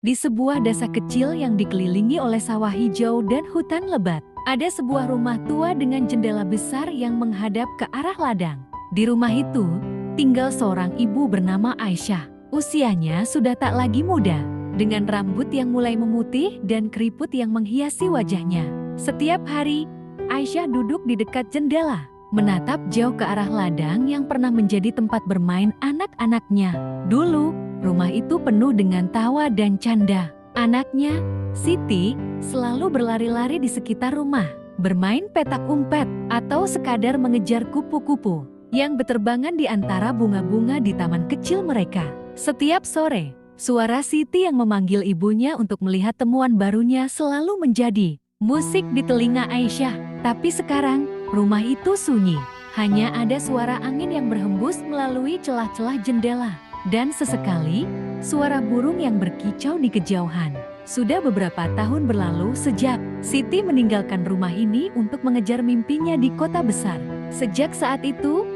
Di sebuah desa kecil yang dikelilingi oleh sawah hijau dan hutan lebat, ada sebuah rumah tua dengan jendela besar yang menghadap ke arah ladang. Di rumah itu, tinggal seorang ibu bernama Aisyah. Usianya sudah tak lagi muda, dengan rambut yang mulai memutih dan keriput yang menghiasi wajahnya. Setiap hari, Aisyah duduk di dekat jendela, menatap jauh ke arah ladang yang pernah menjadi tempat bermain anak-anaknya. Dulu, rumah itu penuh dengan tawa dan canda. Anaknya, Siti, selalu berlari-lari di sekitar rumah, bermain petak umpet, atau sekadar mengejar kupu-kupu yang berterbangan di antara bunga-bunga di taman kecil mereka. Setiap sore, suara Siti yang memanggil ibunya untuk melihat temuan barunya selalu menjadi musik di telinga Aisyah. Tapi sekarang, rumah itu sunyi. Hanya ada suara angin yang berhembus melalui celah-celah jendela. Dan sesekali, suara burung yang berkicau di kejauhan. Sudah beberapa tahun berlalu sejak Siti meninggalkan rumah ini untuk mengejar mimpinya di kota besar. Sejak saat itu,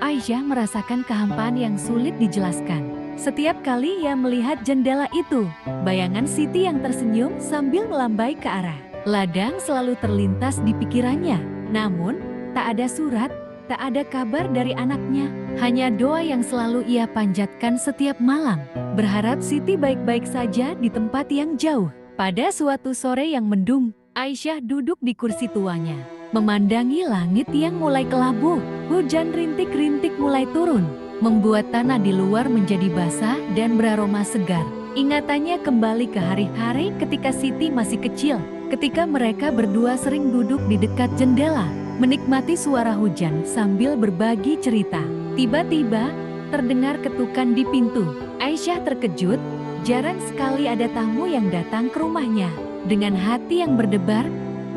Aisyah merasakan kehampaan yang sulit dijelaskan. Setiap kali ia melihat jendela itu, bayangan Siti yang tersenyum sambil melambai ke arah ladang selalu terlintas di pikirannya. Namun, tak ada surat, tak ada kabar dari anaknya. Hanya doa yang selalu ia panjatkan setiap malam, berharap Siti baik-baik saja di tempat yang jauh. Pada suatu sore yang mendung, Aisyah duduk di kursi tuanya, memandangi langit yang mulai kelabu. Hujan rintik-rintik mulai turun, membuat tanah di luar menjadi basah dan beraroma segar. Ingatannya kembali ke hari-hari ketika Siti masih kecil, ketika mereka berdua sering duduk di dekat jendela, menikmati suara hujan sambil berbagi cerita. Tiba-tiba, terdengar ketukan di pintu. Aisyah terkejut, jarang sekali ada tamu yang datang ke rumahnya. Dengan hati yang berdebar,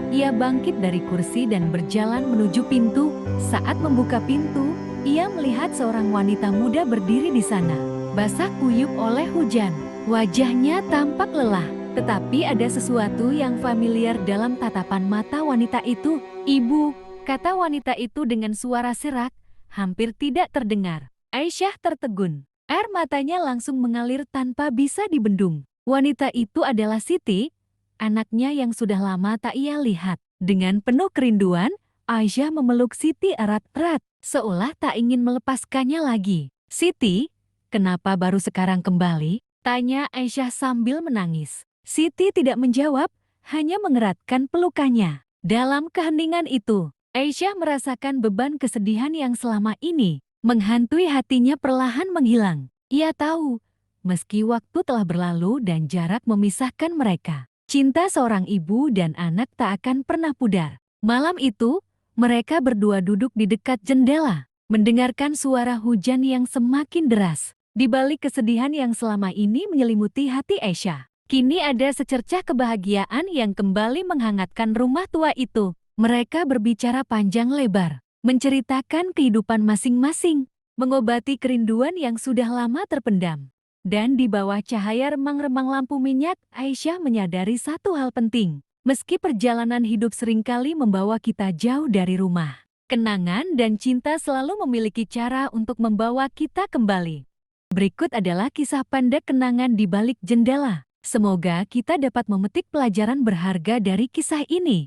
ia bangkit dari kursi dan berjalan menuju pintu. Saat membuka pintu, ia melihat seorang wanita muda berdiri di sana, basah kuyup oleh hujan. Wajahnya tampak lelah, tetapi ada sesuatu yang familiar dalam tatapan mata wanita itu. "Ibu," kata wanita itu dengan suara serak, hampir tidak terdengar. Aisyah tertegun. Air matanya langsung mengalir tanpa bisa dibendung. Wanita itu adalah Siti, anaknya yang sudah lama tak ia lihat. Dengan penuh kerinduan, Aisyah memeluk Siti erat-erat, seolah tak ingin melepaskannya lagi. "Siti, kenapa baru sekarang kembali?" tanya Aisyah sambil menangis. Siti tidak menjawab, hanya mengeratkan pelukannya. Dalam keheningan itu, Aisyah merasakan beban kesedihan yang selama ini menghantui hatinya perlahan menghilang. Ia tahu, meski waktu telah berlalu dan jarak memisahkan mereka, cinta seorang ibu dan anak tak akan pernah pudar. Malam itu, mereka berdua duduk di dekat jendela, mendengarkan suara hujan yang semakin deras. Di balik kesedihan yang selama ini menyelimuti hati Aisyah, kini ada secercah kebahagiaan yang kembali menghangatkan rumah tua itu. Mereka berbicara panjang lebar, menceritakan kehidupan masing-masing, mengobati kerinduan yang sudah lama terpendam. Dan di bawah cahaya remang-remang lampu minyak, Aisyah menyadari satu hal penting. Meski perjalanan hidup seringkali membawa kita jauh dari rumah, kenangan dan cinta selalu memiliki cara untuk membawa kita kembali. Berikut adalah kisah pendek kenangan di balik jendela. Semoga kita dapat memetik pelajaran berharga dari kisah ini.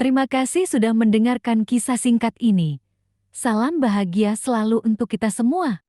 Terima kasih sudah mendengarkan kisah singkat ini. Salam bahagia selalu untuk kita semua.